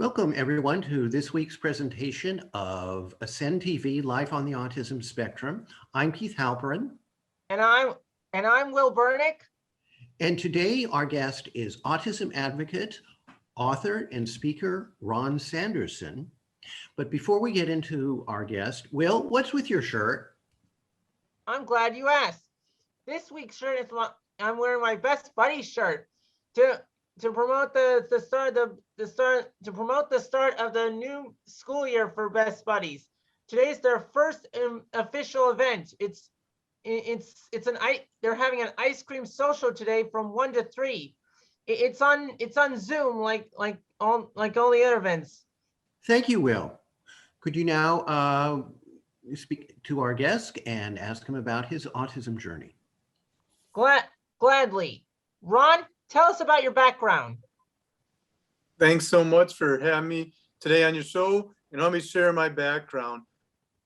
Welcome everyone to this week's presentation of Ascend TV Life on the Autism Spectrum. I'm Keith Halperin. And I'm Will Burnick. And today our guest is autism advocate, author, and speaker Ron Sandison. But before we get into our guest, Will, what's with your shirt? I'm glad you asked. This week's shirt is I'm wearing my Best Buddies shirt to promote the start of the new school year for Best Buddies. Today's their first official event. They're having an ice cream social today from 1 to 3. It's on Zoom like all the other events. Thank you, Will. Could you now speak to our guest and ask him about his autism journey? Gladly. Ron, tell us about your background. Thanks so much for having me today on your show. And let me share my background.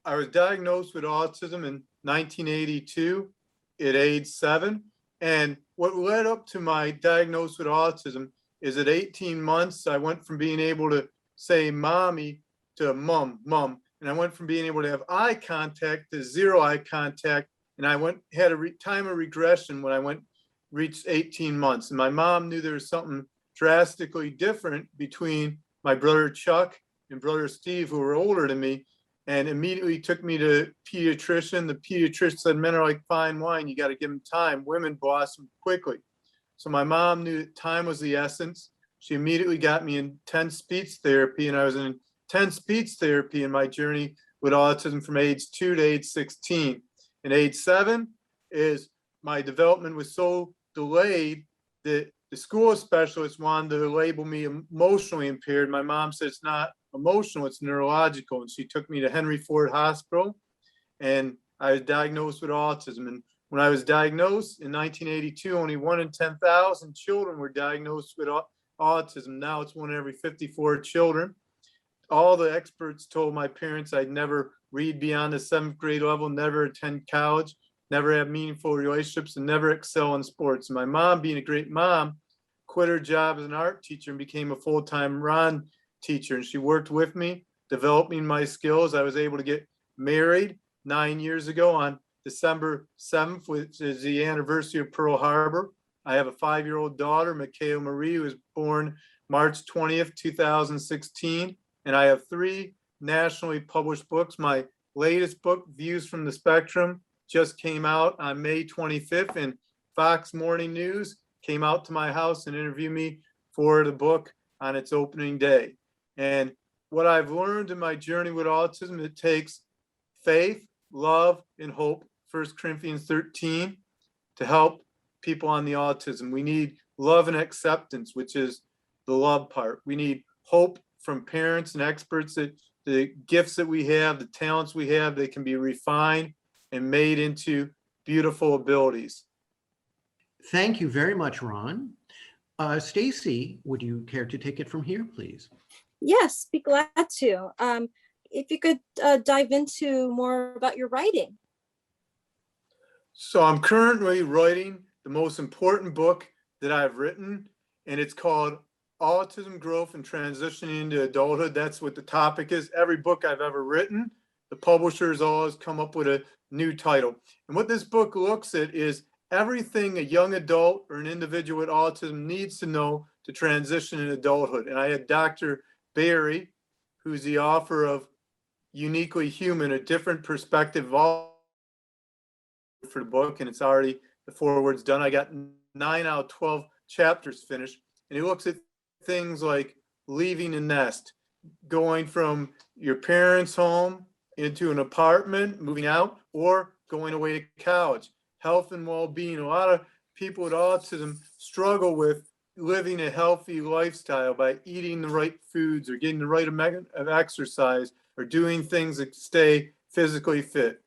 I was diagnosed with autism in 1982 at age 7. And what led up to my diagnosis with autism is at 18 months, I went from being able to say mommy to mom. And I went from being able to have eye contact to zero eye contact. And I had a time of regression when I reached 18 months. And my mom knew there was something drastically different between my brother Chuck and brother Steve, who were older than me, and immediately took me to pediatrician. The pediatrician said, men are like fine wine, you got to give them time. Women blossom quickly. So my mom knew that time was the essence. She immediately got me intense speech therapy, and I was in intense speech therapy in my journey with autism from age 2 to age 16. And age 7 is my development was so delayed that the school specialist wanted to label me emotionally impaired. My mom said it's not emotional, it's neurological. And she took me to Henry Ford Hospital, and I was diagnosed with autism. And when I was diagnosed in 1982, only 1 in 10,000 children were diagnosed with autism. Now it's 1 in every 54 children. All the experts told my parents I'd never read beyond the 7th grade level, never attend college, never have meaningful relationships, and never excel in sports. And my mom, being a great mom, quit her job as an art teacher and became a full-time Ron teacher. And she worked with me, developing my skills. I was able to get married 9 years ago on December 7th, which is the anniversary of Pearl Harbor. I have a 5-year-old daughter, Michaela Marie, who was born March 20th, 2016. And I have 3 nationally published books. My latest book, Views from the Spectrum, just came out on May 25th, and Fox Morning News came out to my house and interviewed me for the book on its opening day. And what I've learned in my journey with autism, it takes faith, love, and hope, 1 Corinthians 13, to help people on the autism. We need love and acceptance, which is the love part. We need hope from parents and experts that the gifts that we have, the talents we have, they can be refined and made into beautiful abilities. Thank you very much, Ron. Stacey, would you care to take it from here, please? Yes, be glad to. If you could dive into more about your writing. So I'm currently writing the most important book that I've written, and it's called Autism Growth and Transitioning into Adulthood. That's what the topic is. Every book I've ever written, the publishers always come up with a new title. And what this book looks at is everything a young adult or an individual with autism needs to know to transition in adulthood. And I had Dr. Barry, who's the author of Uniquely Human, a different perspective for the book, and it's already, the foreword's done. I got 9 out of 12 chapters finished. And he looks at things like leaving a nest, going from your parents' home into an apartment, moving out, or going away to college. Health and well-being. A lot of people with autism struggle with living a healthy lifestyle by eating the right foods or getting the right amount of exercise or doing things that stay physically fit.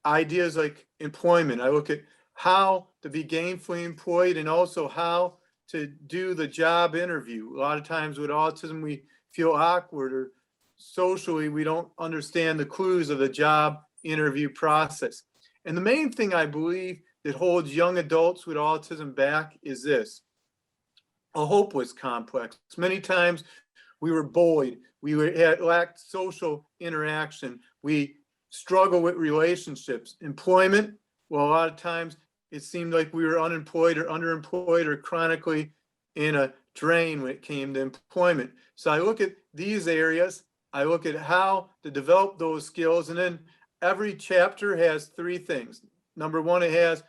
Ideas like employment. I look at how to be gainfully employed and also how to do the job interview. A lot of times with autism, we feel awkward, or socially, we don't understand the clues of the job interview process. And the main thing I believe that holds young adults with autism back is this: a hopeless complex. Many times We were bullied. Had lacked social interaction. We struggle with relationships. Employment, well, a lot of times it seemed like we were unemployed or underemployed or chronically in a drain when it came to employment. So I look at these areas, I look at how to develop those skills, and then every chapter has three things. Number one, it has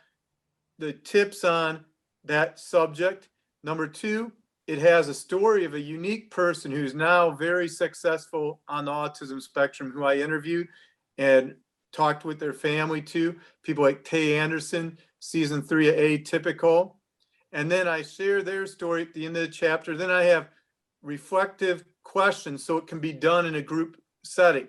the tips on that subject. Number two, it has a story of a unique person who's now very successful on the autism spectrum, who I interviewed and talked with their family too. People like Tay Anderson, season 3 of Atypical. And then I share their story at the end of the chapter. Then I have reflective questions so it can be done in a group setting.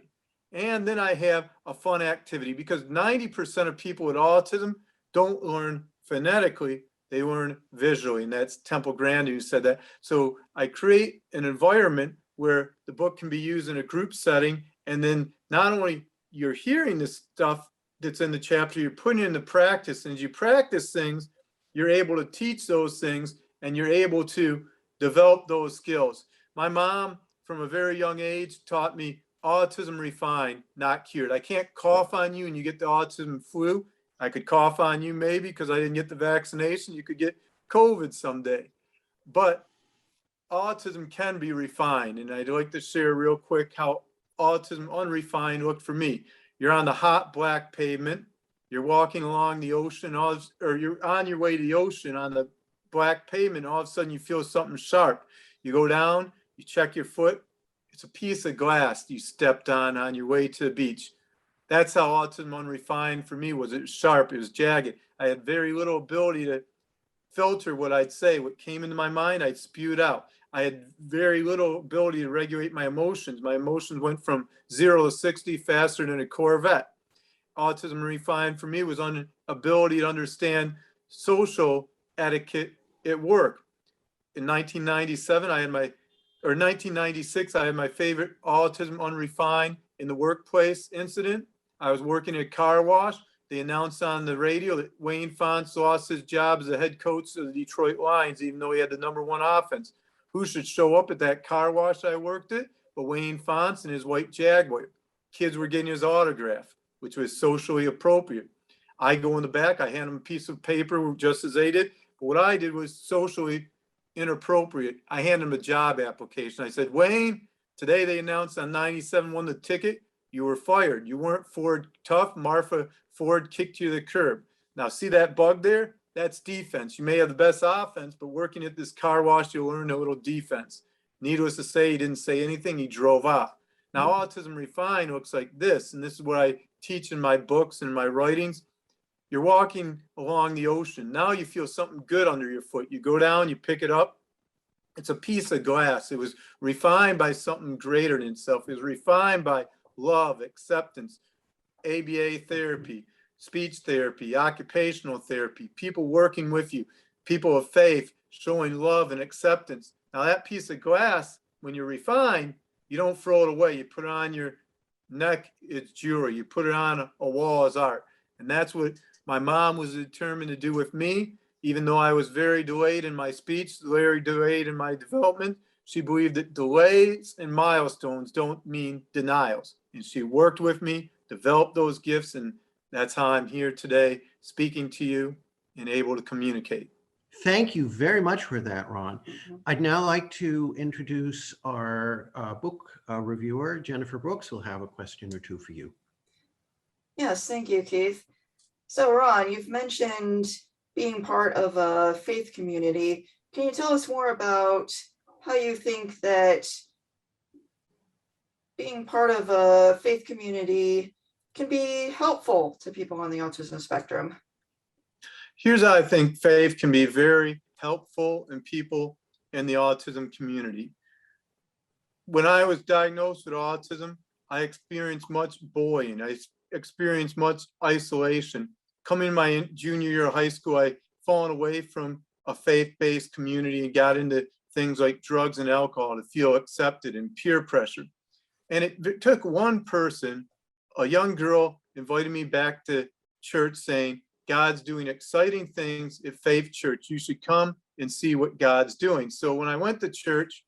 And then I have a fun activity, because 90% of people with autism don't learn phonetically, they learn visually. And that's Temple Grandin who said that. So I create an environment where the book can be used in a group setting. And then not only you're hearing this stuff that's in the chapter, you're putting it into practice. And as you practice things, you're able to teach those things and you're able to develop those skills. My mom, from a very young age, taught me autism refined, not cured. I can't cough on you and you get the autism flu. I could cough on you maybe because I didn't get the vaccination. You could get COVID someday. But autism can be refined. And I'd like to share real quick how autism unrefined looked for me. You're on the hot black pavement. You're walking along the ocean, or you're on your way to the ocean on the black pavement. All of a sudden you feel something sharp. You go down, you check your foot. It's a piece of glass you stepped on your way to the beach. That's how autism unrefined for me was. It was sharp, it was jagged. I had very little ability to filter what I'd say. What came into my mind, I'd spew it out. I had very little ability to regulate my emotions. My emotions went from 0 to 60 faster than a Corvette. Autism refined for me was ability to understand social etiquette at work. In 1996, I had my favorite autism unrefined in the workplace incident. I was working at a car wash. They announced on the radio that Wayne Fontes lost his job as the head coach of the Detroit Lions, even though he had the #1 offense. Who should show up at that car wash I worked at? But Wayne Fontes and his white Jaguar. Kids were getting his autograph, which was socially appropriate. I go in the back, I hand them a piece of paper just as they did. But what I did was socially inappropriate. I handed him a job application. I said, Wayne, today they announced on 97 won the ticket. You were fired. You weren't Ford tough. Martha Ford kicked you to the curb. Now see that bug there? That's defense. You may have the best offense, but working at this car wash, you'll learn a little defense. Needless to say, he didn't say anything. He drove off. Now, Autism Refined looks like this, and this is what I teach in my books and my writings. You're walking along the ocean. Now you feel something good under your foot. You go down, you pick it up. It's a piece of glass. It was refined by something greater than itself. It was refined by love, acceptance, ABA therapy, speech therapy, occupational therapy, people working with you, people of faith, showing love and acceptance. Now that piece of glass, when you're refined, you don't throw it away. You put it on your neck, it's jewelry. You put it on a wall as art. And that's what my mom was determined to do with me. Even though I was very delayed in my speech, very delayed in my development, she believed that delays and milestones don't mean denials. And she worked with me, developed those gifts, and that's how I'm here today speaking to you and able to communicate. Thank you very much for that, Ron. I'd now like to introduce our book reviewer, Jennifer Brooks, who'll have a question or two for you. Yes, thank you, Keith. So Ron, you've mentioned being part of a faith community. Can you tell us more about how you think that being part of a faith community can be helpful to people on the autism spectrum? Here's how I think faith can be very helpful in people in the autism community. When I was diagnosed with autism, I experienced much bullying. I experienced much isolation. Coming in my junior year of high school, I fallen away from a faith-based community and got into things like drugs and alcohol to feel accepted and peer pressure. And it took one person, a young girl, invited me back to church saying, God's doing exciting things at Faith Church. You should come and see what God's doing. So when I went to church,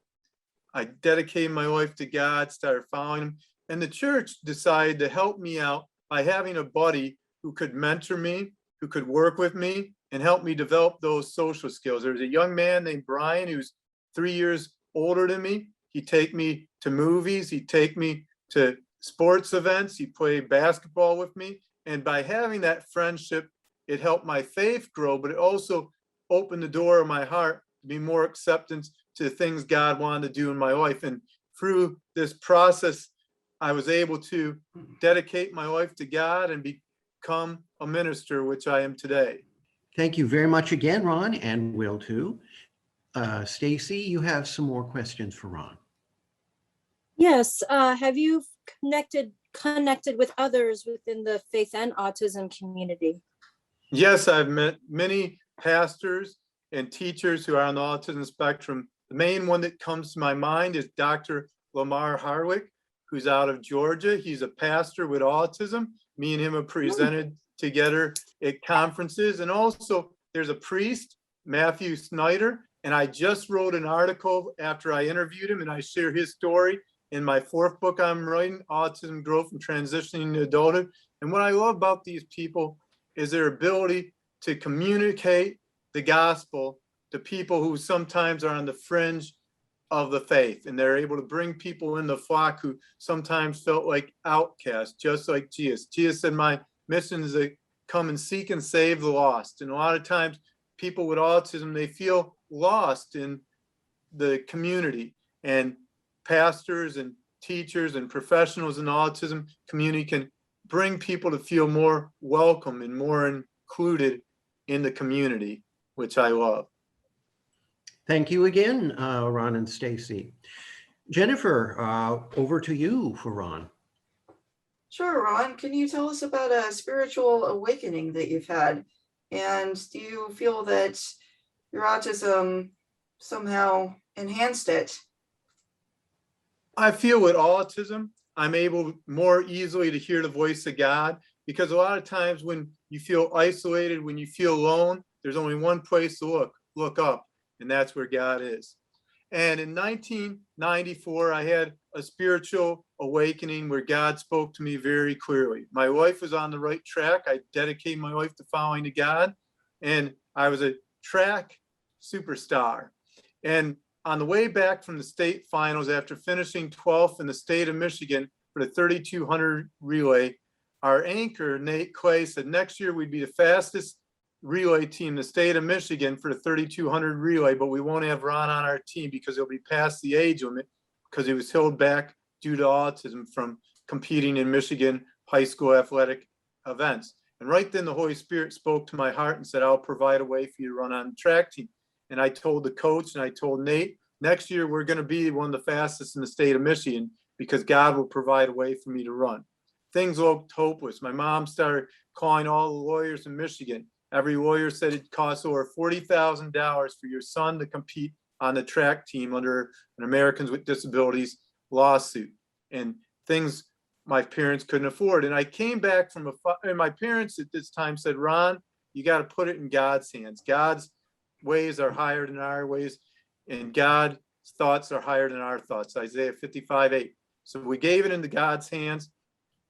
I dedicated my life to God, started following him. And the church decided to help me out by having a buddy who could mentor me, who could work with me and help me develop those social skills. There was a young man named Brian who's 3 years older than me. He'd take me to movies, he'd take me to sports events, he'd play basketball with me. And by having that friendship, it helped my faith grow, but it also opened the door of my heart to be more acceptance to the things God wanted to do in my life. And through this process, I was able to dedicate my life to God and become a minister, which I am today. Thank you very much again, Ron, and Will too. Stacey, you have some more questions for Ron. Yes, have you connected with others within the faith and autism community? Yes, I've met many pastors and teachers who are on the autism spectrum. The main one that comes to my mind is Dr. Lamar Harwick, who's out of Georgia. He's a pastor with autism. Me and him have presented together at conferences. And also there's a priest, Matthew Snyder, and I just wrote an article after I interviewed him, and I share his story in my 4th book I'm writing, Autism Growth and Transitioning to Adulthood. And what I love about these people is their ability to communicate the gospel to people who sometimes are on the fringe of the faith, and they're able to bring people in the flock who sometimes felt like outcasts, just like Jesus. Jesus said, my mission is to come and seek and save the lost. And a lot of times people with autism, they feel lost in the community, and pastors and teachers and professionals in the autism community can bring people to feel more welcome and more included in the community, which I love. Thank you again, Ron and Stacey. Jennifer, over to you for Ron. Sure, Ron. Can you tell us about a spiritual awakening that you've had? And do you feel that your autism somehow enhanced it? I feel with autism, I'm able more easily to hear the voice of God, because a lot of times when you feel isolated, when you feel alone, there's only one place to look up, and that's where God is. And in 1994, I had a spiritual awakening where God spoke to me very clearly. My life was on the right track. I dedicated my life to following to God, and I was a track superstar. And on the way back from the state finals, after finishing 12th in the state of Michigan for the 3,200 relay, our anchor, Nate Clay, said next year we'd be the fastest relay team in the state of Michigan for the 3,200 relay, but we won't have Ron on our team because he'll be past the age limit because he was held back due to autism from competing in Michigan high school athletic events. And right then the Holy Spirit spoke to my heart and said, I'll provide a way for you to run on the track team. And I told the coach and I told Nate, next year we're going to be one of the fastest in the state of Michigan because God will provide a way for me to run. Things looked hopeless. My mom started calling all the lawyers in Michigan. Every lawyer said it costs over $40,000 for your son to compete on the track team under an Americans with Disabilities lawsuit, and things my parents couldn't afford. And I came back from and my parents at this time said, Ron, you got to put it in God's hands. God's ways are higher than our ways, and God's thoughts are higher than our thoughts. Isaiah 55:8. So we gave it into God's hands,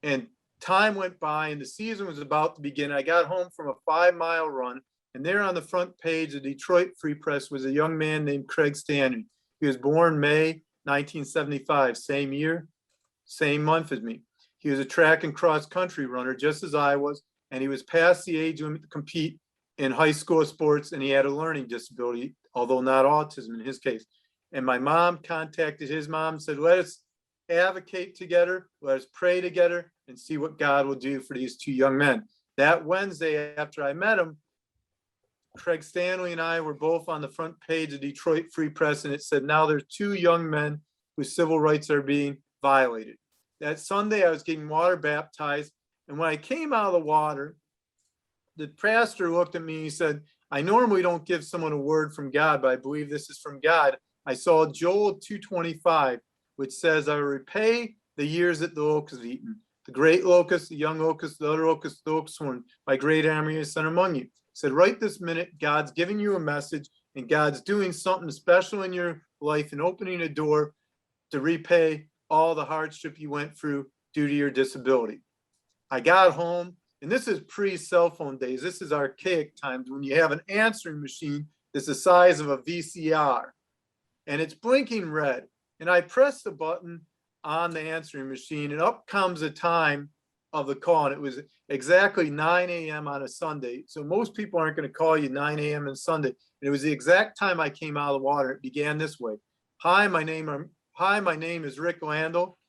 and time went by and the season was about to begin. I got home from a 5-mile run, and there on the front page of Detroit Free Press was a young man named Craig Stanley. He was born May 1975, same year, same month as me. He was a track and cross country runner, just as I was, and he was past the age limit to compete in high school sports, and he had a learning disability, although not autism in his case. And my mom contacted his mom and said, let us advocate together, let us pray together and see what God will do for these two young men. That Wednesday after I met him, Craig Stanley and I were both on the front page of Detroit Free Press, and it said, now there's 2 young men whose civil rights are being violated. That Sunday I was getting water baptized, and when I came out of the water, the pastor looked at me and he said, I normally don't give someone a word from God, but I believe this is from God. I saw Joel 2:25, which says, I will repay the years that the locust have eaten. The great locust, the young locust, the other locust, the locust horn, my great army is sent among you. He said, right this minute, God's giving you a message, and God's doing something special in your life and opening a door to repay all the hardship you went through due to your disability. I got home, and this is pre-cell phone days. This is archaic times when you have an answering machine that's the size of a VCR, and it's blinking red. And I press the button on the answering machine, and up comes the time of the call. And it was exactly 9 a.m. on a Sunday. So most people aren't going to call you 9 a.m. on Sunday. And it was the exact time I came out of the water. It began this way. Hi, my name is Rick Landell.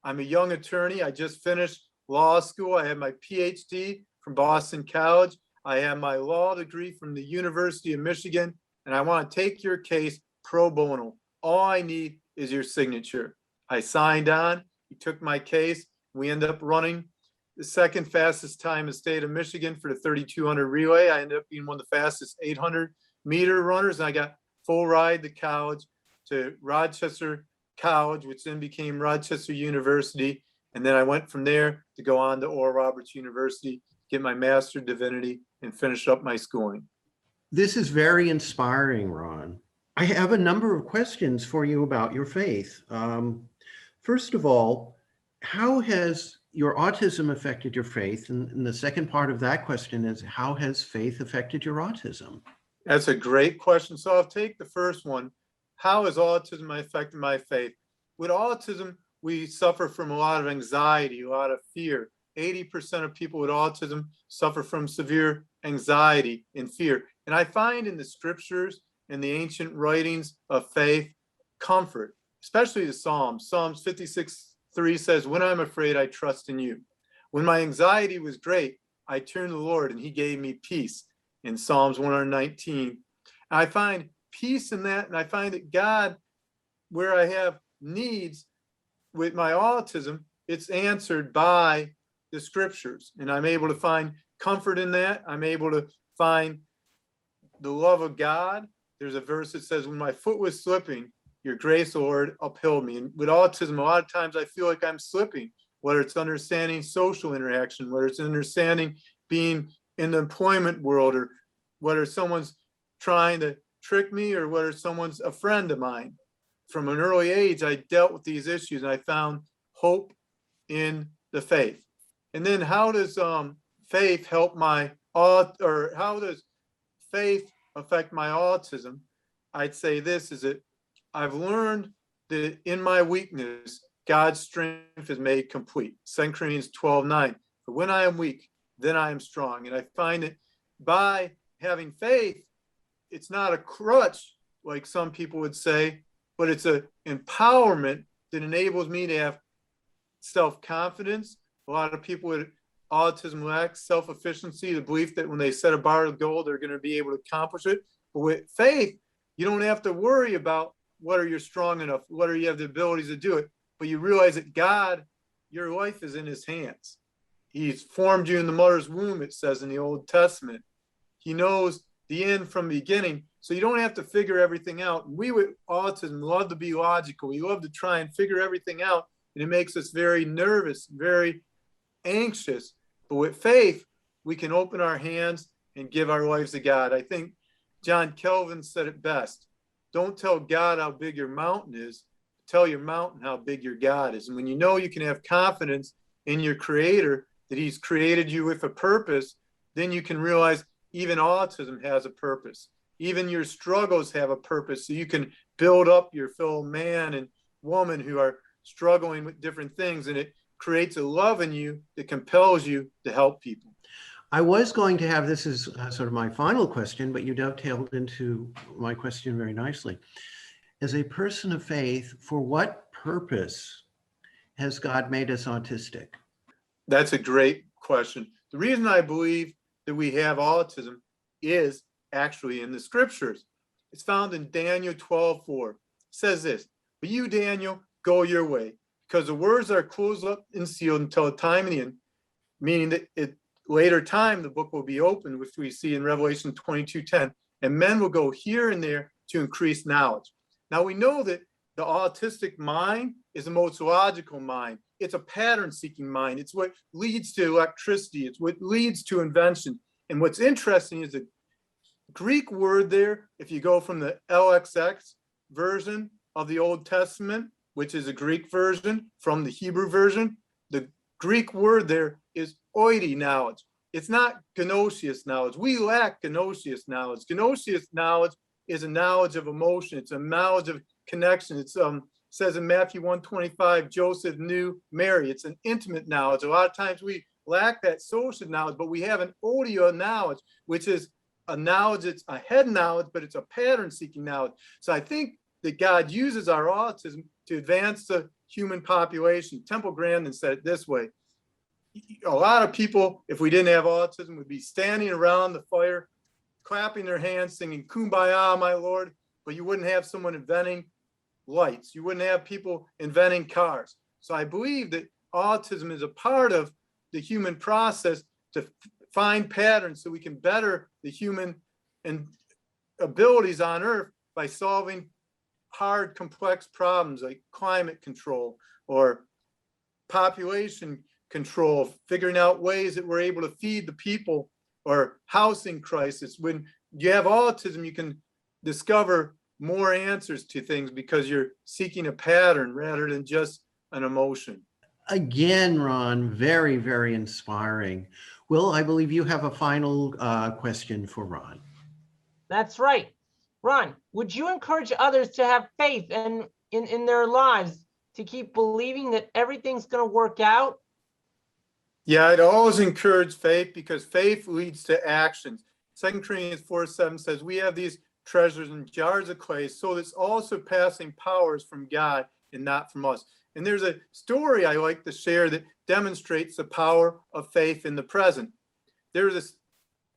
I'm a young attorney. I just finished law school. I have my PhD from Boston College. I have my law degree from the University of Michigan, and I want to take your case pro bono. All I need is your signature. I signed on. He took my case. We ended up running the second fastest time in the state of Michigan for the 3200 relay. I ended up being one of the fastest 800-meter runners, and I got full ride to college, to Rochester College, which then became Rochester University. And then I went from there to go on to Oral Roberts University, get my Master of Divinity, and finish up my schooling. This is very inspiring, Ron. I have a number of questions for you about your faith. First of all, how has your autism affected your faith? And the second part of that question is, how has faith affected your autism? That's a great question. So I'll take the first one. How has autism affected my faith? With autism, we suffer from a lot of anxiety, a lot of fear. 80% of people with autism suffer from severe anxiety and fear. And I find in the scriptures and the ancient writings of faith, comfort, especially the Psalms. Psalms 56:3 says, when I'm afraid, I trust in you. When my anxiety was great, I turned to the Lord and he gave me peace in Psalms 119. And I find peace in that. And I find that God, where I have needs with my autism, it's answered by the scriptures. And I'm able to find comfort in that. I'm able to find the love of God. There's a verse that says, when my foot was slipping, your grace, Lord, upheld me. And with autism, a lot of times I feel like I'm slipping, whether it's understanding social interaction, whether it's understanding being in the employment world, or whether someone's trying to trick me, or whether someone's a friend of mine. From an early age, I dealt with these issues and I found hope in the faith. And then how does faith help how does faith affect my autism? I'd say this is that I've learned that in my weakness, God's strength is made complete. 2 Corinthians 12:9. For when I am weak, then I am strong. And I find that by having faith, it's not a crutch, like some people would say, but it's an empowerment that enables me to have self-confidence. A lot of people with autism lack self-efficiency, the belief that when they set a bar of goal, they're going to be able to accomplish it. But with faith, you don't have to worry about whether you're strong enough, whether you have the abilities to do it, but you realize that God, your life is in his hands. He's formed you in the mother's womb, it says in the Old Testament. He knows the end from the beginning, so you don't have to figure everything out. We with autism love to be logical. We love to try and figure everything out, and it makes us very nervous, very anxious. But with faith, we can open our hands and give our lives to God. I think John Calvin said it best. Don't tell God how big your mountain is. Tell your mountain how big your God is. And when you know you can have confidence in your creator, that he's created you with a purpose, then you can realize even autism has a purpose. Even your struggles have a purpose. So you can build up your fellow man and woman who are struggling with different things. And it creates a love in you that compels you to help people. I was going to have this as sort of my final question, but you dovetailed into my question very nicely. As a person of faith, for what purpose has God made us autistic? That's a great question. The reason I believe that we have autism is actually in the scriptures. It's found in Daniel 12:4. It says this, but you, Daniel, go your way, because the words are closed up and sealed until the time of the end, meaning that at later time, the book will be opened, which we see in Revelation 22:10, and men will go here and there to increase knowledge. Now we know that the autistic mind is the most logical mind. It's a pattern-seeking mind. It's what leads to electricity. It's what leads to invention. And what's interesting is the Greek word there, if you go from the LXX version of the Old Testament which is a Greek version from the Hebrew version. The Greek word there is oidi knowledge. It's not gnosis knowledge. We lack gnosis knowledge. Gnosis knowledge is a knowledge of emotion. It's a knowledge of connection. It's says in Matthew 1:25, Joseph knew Mary. It's an intimate knowledge. A lot of times we lack that social knowledge, but we have an odia knowledge, which is a knowledge, it's a head knowledge, but it's a pattern seeking knowledge. So I think that God uses our autism to advance the human population. Temple Grandin said it this way: a lot of people, if we didn't have autism, would be standing around the fire, clapping their hands, singing Kumbaya, my Lord, but you wouldn't have someone inventing lights. You wouldn't have people inventing cars. So I believe that autism is a part of the human process to find patterns so we can better the human and abilities on Earth by solving hard, complex problems like climate control or population control, figuring out ways that we're able to feed the people, or housing crisis. When you have autism, you can discover more answers to things because you're seeking a pattern rather than just an emotion. Again, Ron, very, very inspiring. Will, I believe you have a final question for Ron. That's right. Ron, would you encourage others to have faith in their lives, to keep believing that everything's going to work out? Yeah, I'd always encourage faith because faith leads to actions. 2 Corinthians 4:7 says, we have these treasures in jars of clay, so it's all surpassing powers from God and not from us. And there's a story I like to share that demonstrates the power of faith in the present. There's this,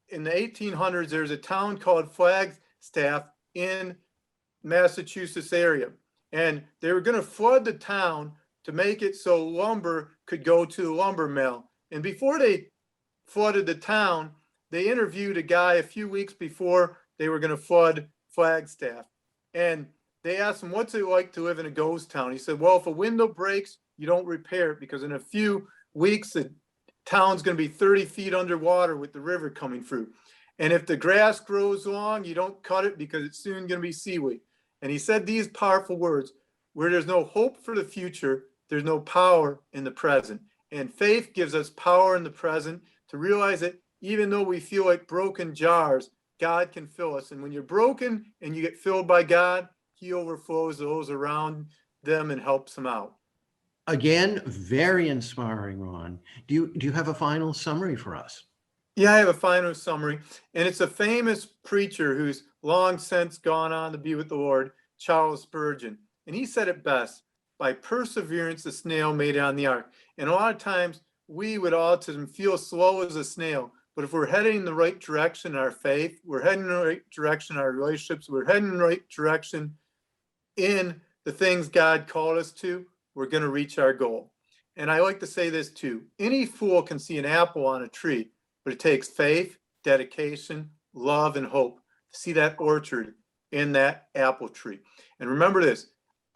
in the 1800s, there's a town called Flagstaff in Massachusetts area. And they were going to flood the town to make it so lumber could go to the lumber mill. And before they flooded the town, they interviewed a guy a few weeks before they were going to flood Flagstaff. And they asked him, what's it like to live in a ghost town? He said, well, if a window breaks, you don't repair it because in a few weeks, the town's going to be 30 feet underwater with the river coming through. And if the grass grows long, you don't cut it because it's soon going to be seaweed. And he said these powerful words: where there's no hope for the future, there's no power in the present. And faith gives us power in the present to realize that even though we feel like broken jars, God can fill us. And when you're broken and you get filled by God, he overflows those around them and helps them out. Again, very inspiring, Ron. Do you have a final summary for us? Yeah, I have a final summary. And it's a famous preacher who's long since gone on to be with the Lord, Charles Spurgeon. And he said it best: by perseverance, the snail made it on the ark. And a lot of times we with autism feel slow as a snail. But if we're heading in the right direction in our faith, we're heading in the right direction in our relationships, we're heading in the right direction in the things God called us to, we're going to reach our goal. And I like to say this too: any fool can see an apple on a tree, but it takes faith, dedication, love, and hope to see that orchard in that apple tree. And remember this: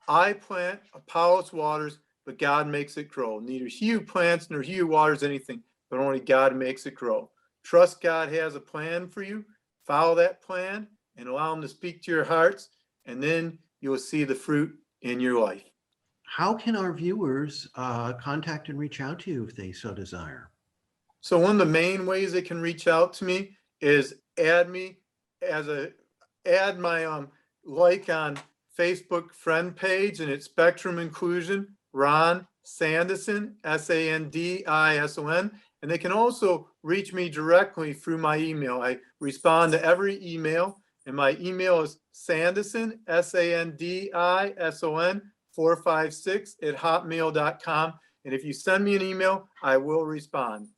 I plant, Apollos waters, but God makes it grow. Neither he who plants nor he who waters anything, but only God makes it grow. Trust God has a plan for you. Follow that plan and allow him to speak to your hearts, and then you'll see the fruit in your life. How can our viewers contact and reach out to you if they so desire? So one of the main ways they can reach out to me is add my like on Facebook friend page, and it's Spectrum Inclusion, Ron Sandison, Sandison. And they can also reach me directly through my email. I respond to every email, and my email is Sandison, Sandison 456@hotmail.com. And if you send me an email, I will respond.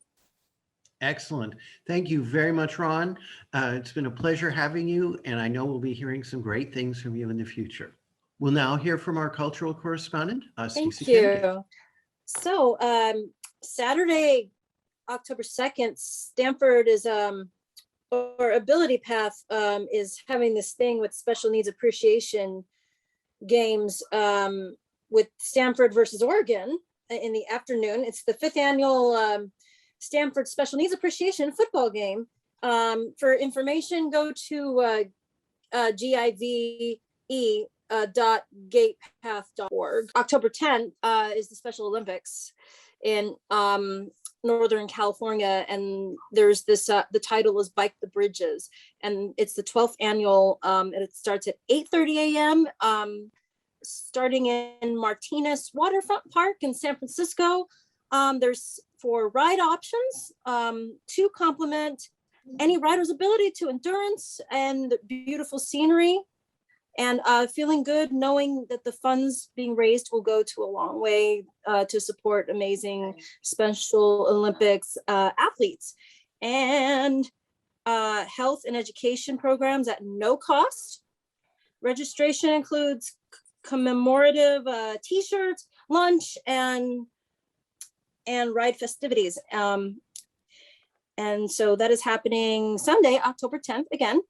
Excellent. Thank you very much, Ron. It's been a pleasure having you, and I know we'll be hearing some great things from you in the future. We'll now hear from our cultural correspondent, Thank Stacey Kennedy. you. So Saturday, October 2nd, Stanford is, or Ability Path is having this thing with special needs appreciation games with Stanford versus Oregon in the afternoon. It's the 5th annual Stanford Special Needs Appreciation football game. For information, go to GIVE .gatepath.org. October 10th is the Special Olympics in Northern California, and there's this, the title is Bike the Bridges, and it's the 12th annual, and it starts at 8:30 a.m. Starting in Martinez Waterfront Park in San Francisco. There's 4 ride options to complement any rider's ability to endurance and beautiful scenery, and feeling good knowing that the funds being raised will go to a long way to support amazing Special Olympics athletes, and health and education programs at no cost. Registration includes commemorative t-shirts, lunch, and ride festivities. And so that is happening Sunday, October 10th, again.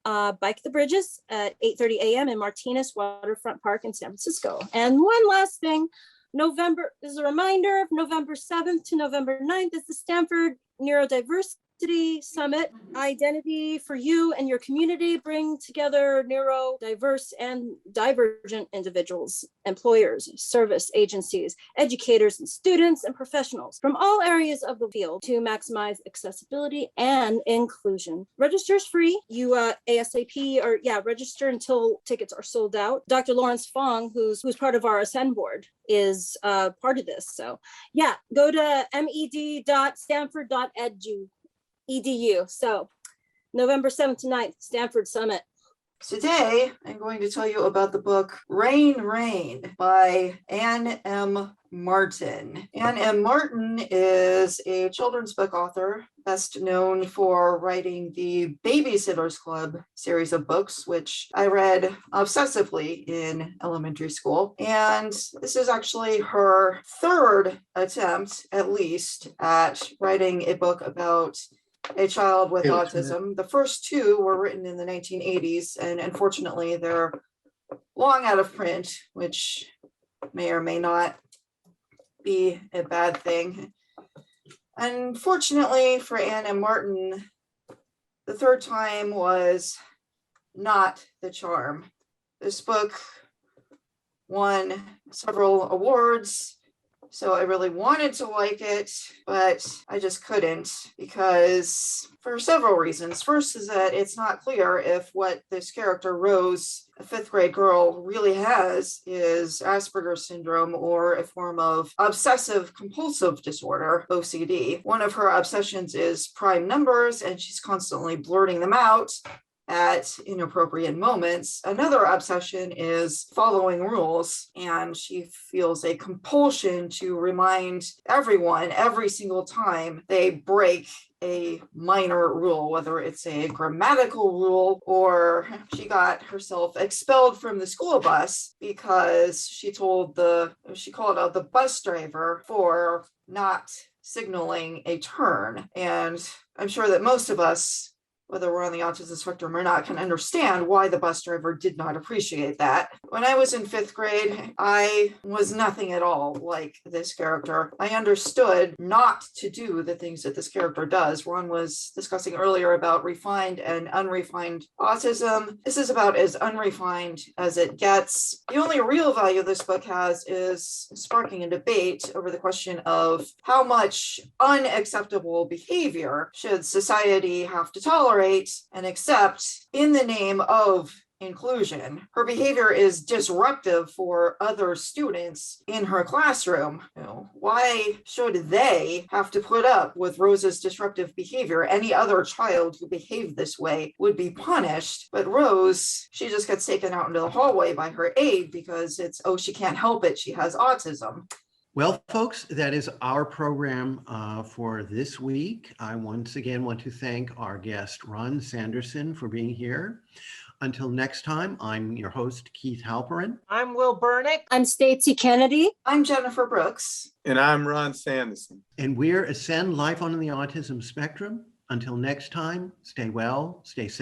Bike the Bridges at 8:30 a.m. in Martinez Waterfront Park in San Francisco. And one last thing, November is a reminder of November 7th to November 9th is the Stanford Neurodiversity Summit. Identity for you and your community, bring together neurodiverse and divergent individuals, employers, service agencies, educators, and students and professionals from all areas of the field to maximize accessibility and inclusion. Register is free. You ASAP or register until tickets are sold out. Dr. Lawrence Fong, who's part of our Ascend board, is part of this. So go to med.stanford.edu. So November 7th to 9th, Stanford Summit. Today, I'm going to tell you about the book Rain, Rain by Anne M. Martin. Anne M. Martin is a children's book author, best known for writing the Babysitter's Club series of books, which I read obsessively in elementary school. And this is actually her 3rd attempt, at least, at writing a book about a child with autism. The first 2 were written in the 1980s, and unfortunately they're long out of print, which may or may not be a bad thing. Unfortunately for Anne M. Martin, the 3rd time was not the charm. This book won several awards, so I really wanted to like it, but I just couldn't, because for several reasons. First is that it's not clear if what this character, Rose, a 5th grade girl, really has is Asperger's syndrome or a form of obsessive compulsive disorder, OCD. One of her obsessions is prime numbers, and she's constantly blurting them out at inappropriate moments. Another obsession is following rules, and she feels a compulsion to remind everyone every single time they break a minor rule, whether it's a grammatical rule, or she got herself expelled from the school bus because she called out the bus driver for not signaling a turn. And I'm sure that most of us, whether we're on the autism spectrum or not, can understand why the bus driver did not appreciate that. When I was in 5th grade, I was nothing at all like this character. I understood not to do the things that this character does. Ron was discussing earlier about refined and unrefined autism. This is about as unrefined as it gets. The only real value this book has is sparking a debate over the question of how much unacceptable behavior should society have to tolerate and accept in the name of inclusion. Her behavior is disruptive for other students in her classroom. Why should they have to put up with Rose's disruptive behavior? Any other child who behaved this way would be punished, but Rose, she just gets taken out into the hallway by her aide because she can't help it, she has autism. Well, folks, that is our program for this week. I once again want to thank our guest, Ron Sandison, for being here. Until next time, I'm your host, Keith Halperin. I'm Will Burnick. I'm Stacey Kennedy. I'm Jennifer Brooks. And I'm Ron Sandison. And we're Ascend Life on the Autism Spectrum. Until next time, stay well, stay safe.